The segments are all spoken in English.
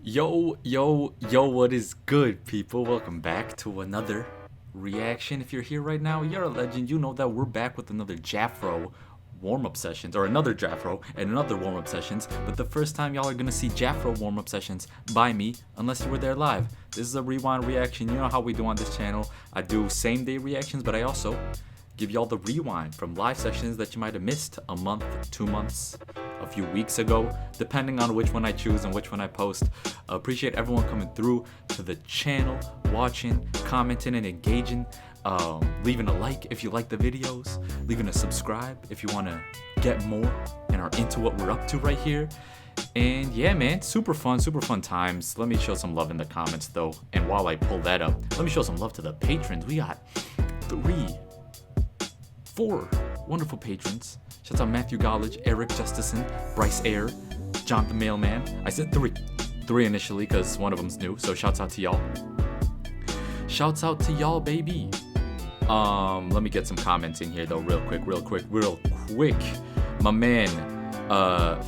Yo, what is good, people? Welcome back to another reaction. If you're here right now, you're a legend. You know that we're back with another Jafro warm-up sessions, or another Jafro and another warm-up sessions. But the first time y'all are gonna see Jafro warm-up sessions by me, unless you were there live. This is a rewind reaction. You know how we do on this channel. I do same-day reactions, but I also give y'all the rewind from live sessions that you might have missed a month, 2 months, a few weeks ago, depending on which one I choose and which one I post. Appreciate everyone coming through to the channel, watching, commenting, and engaging. Leaving a like if you like the videos, leaving a subscribe if you want to get more and are into what we're up to right here. And yeah, man, super fun times. Let me show some love in the comments though, and while I pull that up, let me show some love to the patrons. We got 4 wonderful patrons. Shouts out Matthew Gollage, Eric Justison, Bryce Ayer, John the Mailman. I said three initially because one of them's new, so shouts out to y'all. Shouts out to y'all, baby. Let me get some comments in here though, real quick. My man,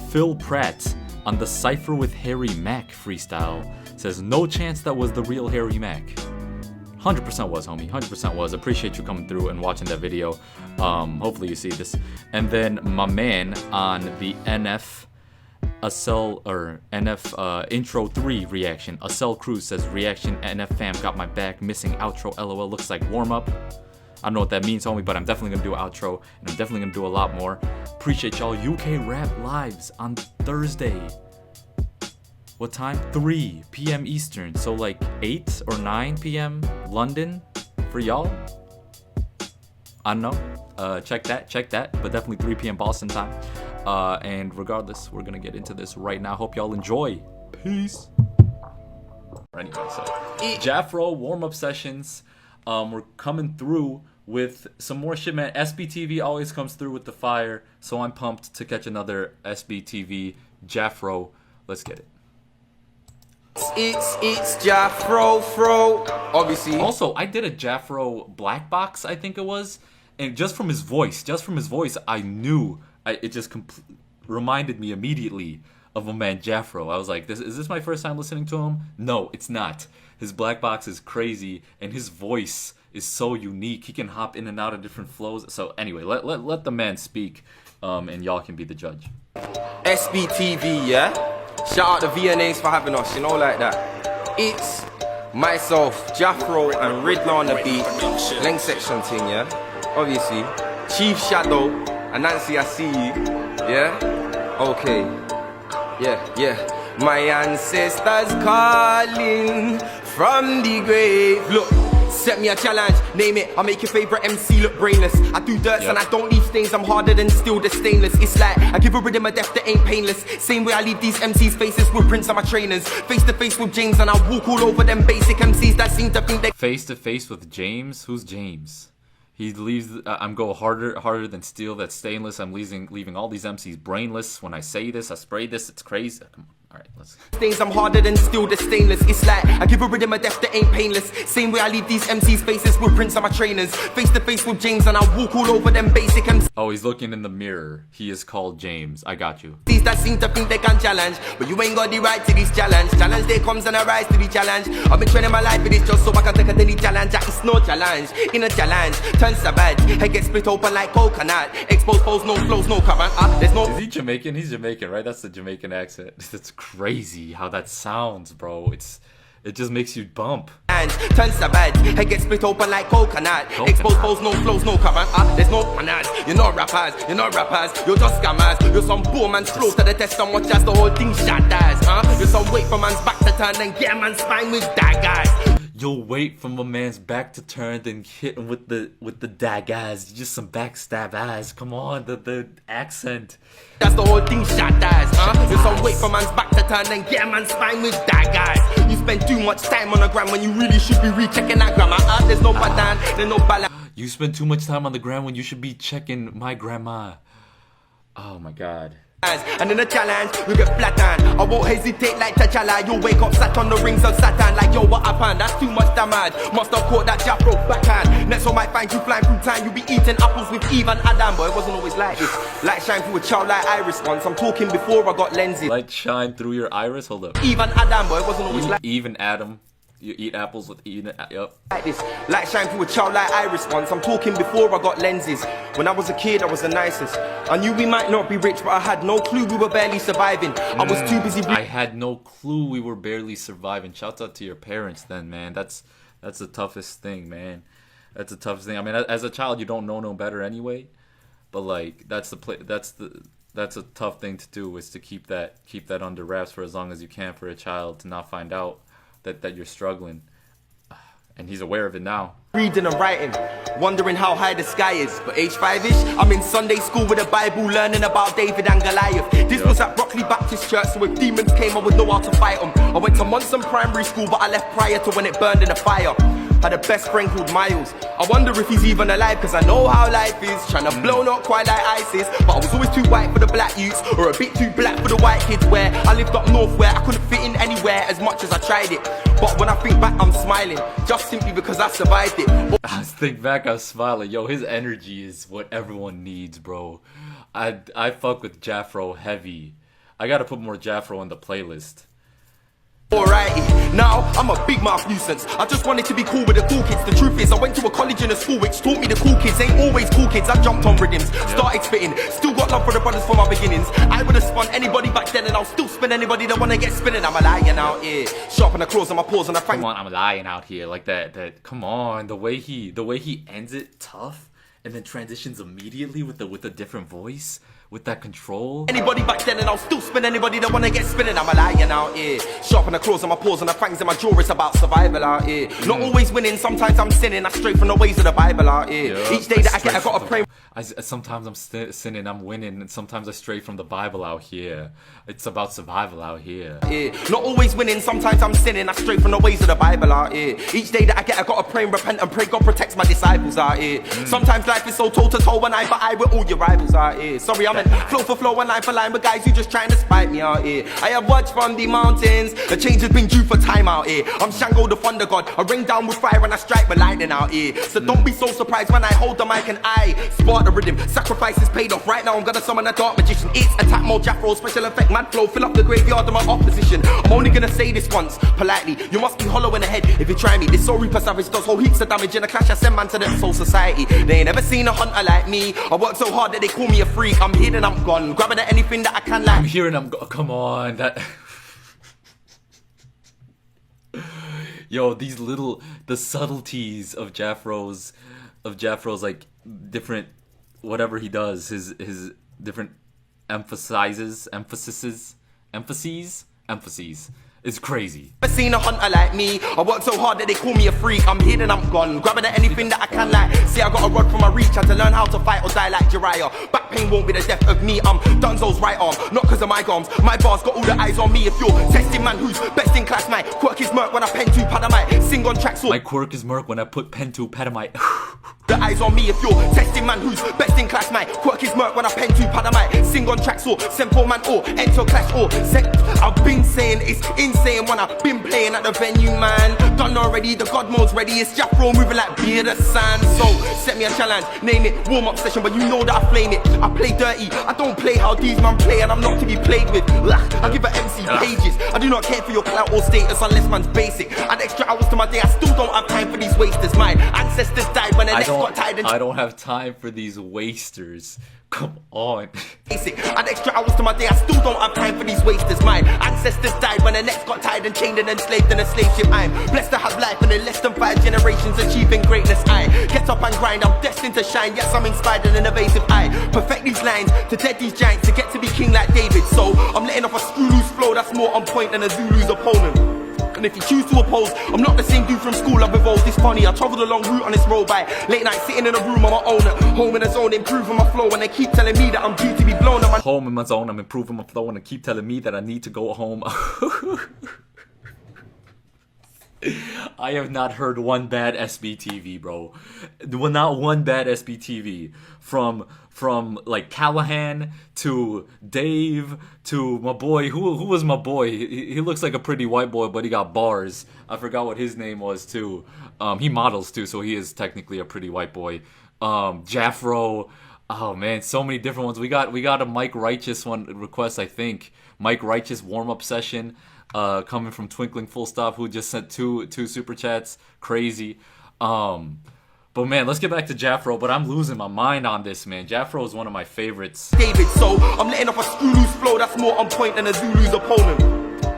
Phil Pratt on the Cypher with Harry Mack freestyle says, no chance that was the real Harry Mack. 100% was, homie. 100% was. Appreciate you coming through and watching that video. Hopefully you see this. And then my man on the NF intro 3 reaction. Acel Cruz says, reaction, NF fam got my back, missing outro, LOL, looks like warm up. I don't know what that means, homie, but I'm definitely gonna do an outro, and I'm definitely gonna do a lot more. Appreciate y'all. UK Rap Lives on Thursday. What time? 3 p.m. Eastern, so like 8 or 9 p.m. London for y'all. I don't know. Check that, but definitely 3 p.m. Boston time. And regardless, we're gonna get into this right now. Hope y'all enjoy. Peace. Anyway, so Jafro warm-up sessions. We're coming through with some more shit, man. SBTV always comes through with the fire, so I'm pumped to catch another SBTV Jafro. Let's get it. It's Jafro, obviously. Also, I did a Jafro black box, I think it was, and just from his voice, I knew it just reminded me immediately of a man Jafro. I was like, is this my first time listening to him? No, it's not. His black box is crazy, and his voice is so unique. He can hop in and out of different flows. So anyway, let the man speak, and y'all can be the judge. SBTV, yeah? Shout out to VNAs for having us, you know, like that. It's myself, Jafro, and Riddler on the beat. Length section thing, yeah? Obviously. Chief Shadow, and Nancy, I see you. Yeah? Okay. Yeah. My ancestors calling from the grave. Look, set me a challenge, name it, I'll make your favorite MC look brainless. I do dirts and I don't leave stains, I'm harder than steel, the stainless. It's like, I give a rhythm a death that ain't painless. Same way I leave these MCs faces with prints on my trainers. Face to face with James and I walk all over them basic MCs that seem to think they... Face to face with James? Who's James? He leaves, I'm go harder than steel, that's stainless. I'm leaving all these MCs brainless. When I say this, I spray this, it's crazy. Come on. Alright, let's... Stains, I'm harder than steel, the stainless. It's like, I give a rhythm a death that ain't painless. Same way I leave these MCs faces with prints on my trainers. Face to face with James and I walk all over them basic MCs. Oh, he's looking in the mirror. He is called James. I got you. These that seem to think they can challenge, but you ain't got the right to this challenge. Challenge day comes and I rise to the challenge. I've been training my life for this just so I can take a daily challenge. It's no challenge, in a challenge, turn savage. Head gets split open like coconut. Exposed foes, no flows, no current. There's no... Is he Jamaican? He's Jamaican, right? That's the Jamaican accent. That's crazy how that sounds, bro. It just makes you bump. Turn savage, head gets split open like coconut. Exposed foes, no flows, no current. There's no manners. You're not rappers, you're just scammers. You're some poor man's flow to the test and watch as the whole thing shatters. You're some wait for man's back to turn and get a man's spine with daggers. You'll wait for my man's back to turn, then hit him with the daggers. Just some backstab ass. Come on, the accent. That's the whole thing shatters. You're some wait for man's back to turn and get a man's spine with daggers. You spend too much time on the gram when you really should be rechecking that grammar. There's no pattern, there's no balance. You spend too much time on the gram when you should be checking my grandma. Oh my god. And in a challenge, we get flattened. I won't hesitate like T'Challa. You'll wake up sat on the rings of Saturn. Like, yo, what happened? That's too much damage. Must have caught that Jafro backhand. Next one might find you flying through time. You'll be eating apples with Eve and Adam. But it wasn't always like this. Light shine through a childlike iris once. I'm talking before I got lenses. Light shine through your iris? Hold up. Eve and Adam, but it wasn't always like Eve and Adam. You eat apples with Eve and yep. like this. Light shine through a childlike iris once. I'm talking before I got lenses. When I was a kid, I was the nicest. I knew we might not be rich, but I had no clue we were barely surviving. I was too busy. I had no clue we were barely surviving. Shouts out to your parents, then, man. That's the toughest thing, man. That's the toughest thing. I mean, as a child, you don't know no better anyway. But like, that's a tough thing to do, is to keep that under wraps for as long as you can for a child to not find out that you're struggling. And he's aware of it now. Reading and writing, wondering how high the sky is. But age 5-ish, I'm in Sunday school with a Bible, learning about David and Goliath. This was at Brockley Baptist Church, so if demons came, I would know how to fight them. I went to Munson Primary School, but I left prior to when it burned in a fire. Had a best friend called Miles. I wonder if he's even alive, cause I know how life is. Trying to blow not quite like ISIS, but I was always too white for the black youths, or a bit too black for the white kids. Where I lived up north, where I couldn't fit in anywhere as much as I tried it. But when I think back, I'm smiling, just simply because I survived it. I think back, I'm smiling. Yo, his energy is what everyone needs, bro. I fuck with Jafro heavy. I gotta put more Jafro on the playlist. Alrighty, now I'm a big mouth nuisance. I just wanted to be cool with the cool kids. The truth is, I went to a college and a school which taught me the cool kids ain't always cool kids. I jumped on rhythms, started spitting, still got love for the brothers from my beginnings. I would have spun anybody back then, and I'll still spin anybody that wanna get spinning. I'm a lion out here, sharpen the claws on my paws, and I Come on, I'm a lion out here, like that. Come on, the way he ends it tough, and then transitions immediately with a different voice. With that control. Anybody back then, and I'll still spin anybody that wanna get spinning. I'm a lion out here, sharpen the claws on my paws and the fangs in my jaw. It's about survival out here. Not always winning, sometimes I'm sinning. I stray from the ways of the Bible out here. Each day that I get, I gotta pray. Sometimes I'm sinning, I'm winning, and sometimes I stray from the Bible out here. It's about survival out here. Not always winning, sometimes I'm sinning. I stray from the ways of the Bible out here. Each day that I get, I gotta pray and repent and pray God protects my disciples out here. Sometimes life is so toe to toe when I with all your rivals out here. Sorry, I'm flow for flow and line for line with guys who just trying to spite me out here. I have watched from the mountains, a change has been due for time out here. I'm Shango the thunder god, I rain down with fire and I strike with lightning out here. So don't be so surprised when I hold the mic and I spark the rhythm. Sacrifice is paid off, right now I'm gonna summon a dark magician. It's attack mode, Jafro, special effect, mad flow, fill up the graveyard of my opposition. I'm only gonna say this once, politely, you must be hollow in the head if you try me. This so Reaper Savage does whole heaps of damage in a clash. I send man to the soul society. They ain't never seen a hunter like me. I work so hard that they call me a freak. I'm here and I'm gone, grabbing at anything that I can like. I'm here and I'm come on, that yo, the subtleties of Jafro's like different whatever he does, his different emphases. It's crazy. Never seen a hunter like me. I work so hard that they call me a freak. I'm here and I'm gone, grabbing at anything that I can like. See, I got a rod from my reach, had to learn how to fight or die like Jiraiya. Back pain won't be the death of me. I'm Dunzo's right arm, not cause of my gums. My bars got all the eyes on me. If you're testing man who's best in class, my quirk is murk when I pen to pad. I might sing on tracks. My quirk is murk when I put pen to pad. The eyes on me. If you're testing man who's best in class, my quirk is murk when I pen to pad. I might sing on tracks or simple man or enter clash or I've been saying it's insane when I've been playing at the venue, man. Done already, the God mode's ready. It's Jafro moving like beer the sand. So set me a challenge, name it warm-up session, but you know that I flame it. I play dirty, I don't play how these man play, and I'm not to be played with. I give a MC pages. I do not care for your clout or status unless man's basic. Add extra hours to my day, I still don't have time for these wasters. My ancestors died when their necks got tied and I don't have time for these wasters. Come on. Basic. Add extra hours to my day, I still don't have time for these wasters. My ancestors died when their necks got tied and chained and enslaved in a slave ship. I'm blessed to have life and in less than 5 generations achieving greatness. I get up and grind, I'm destined to shine. Yes, I'm inspired and innovative. I perfect these lines to dead these giants to get to be king like David. So I'm letting off a screw loose flow that's more on point than a Zulu's opponent. And if you choose to oppose, I'm not the same dude from school. I've evolved, it's funny, I traveled a long route on this road by late night sitting in a room on my own, at home in a zone, improving my flow. And they keep telling me that I'm due to be blown on my home in my zone, I'm improving my flow. And they keep telling me that I need to go home. I have not heard one bad SBTV, bro. Well, not one bad SBTV. From like Callahan to Dave to my boy. Who was my boy? He looks like a pretty white boy, but he got bars. I forgot what his name was too. He models too, so he is technically a pretty white boy. Jafro. Oh man, so many different ones. We got a Mike Righteous one request, I think. Mike Righteous warm-up session. Coming from Twinkling Full Stop, who just sent two super chats. Crazy. But man, let's get back to Jafro. But I'm losing my mind on this, man. Jafro is one of my favorites. David, so I'm letting off a screw loose flow that's more on point than a Zulu's opponent.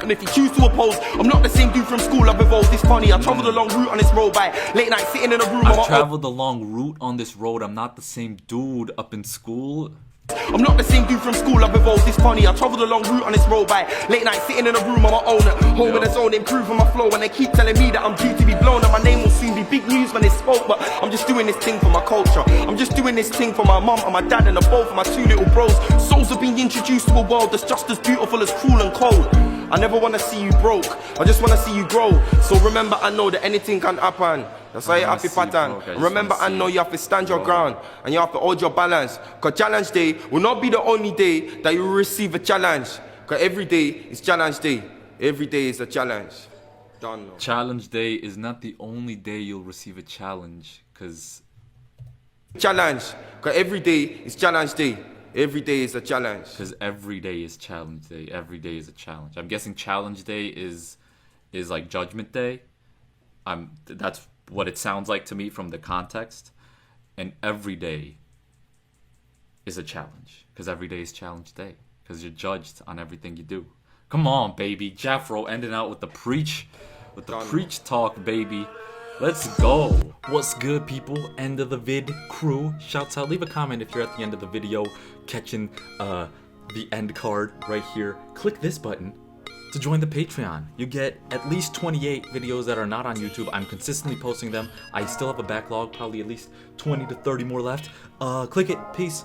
And if you choose to oppose, I'm not the same dude from school. I've evolved. It's funny. I traveled a long route on this road by late night sitting in a room. I've traveled a long route on this road. I'm not the same dude up in school. I'm not the same dude from school, I've evolved, it's funny. I traveled a long route on this road by late night sitting in a room on my own. Home in the zone, improving my flow. And they keep telling me that I'm due to be blown. And my name will soon be big news when it's spoke. But I'm just doing this thing for my culture. I'm just doing this thing for my mum and my dad and the both of my two little bros. Souls are being introduced to a world that's just as beautiful as cruel and cold. I never want to see you broke, I just want to see you grow. So remember, I know that anything can happen. That's why you have to pattern. Remember, I know you have to stand your ground and you have to hold your balance. Because challenge day will not be the only day that you will receive a challenge. Because every day is challenge day. Every day is a challenge. Done. Challenge day is not the only day you'll receive a challenge. Because every day is challenge day. Every day is a challenge. Because every day is challenge day. Every day is a challenge. I'm guessing challenge day is like judgment day. That's what it sounds like to me from the context. And every day is a challenge. Because every day is challenge day. Because you're judged on everything you do. Come on, baby. Jafro ending out with the preach. With the preach talk, baby. Let's go. What's good, people? End of the vid crew. Shouts out. Leave a comment if you're at the end of the video catching the end card right here. Click this button to join the Patreon. You get at least 28 videos that are not on YouTube. I'm consistently posting them. I still have a backlog, probably at least 20 to 30 more left. Click it. Peace.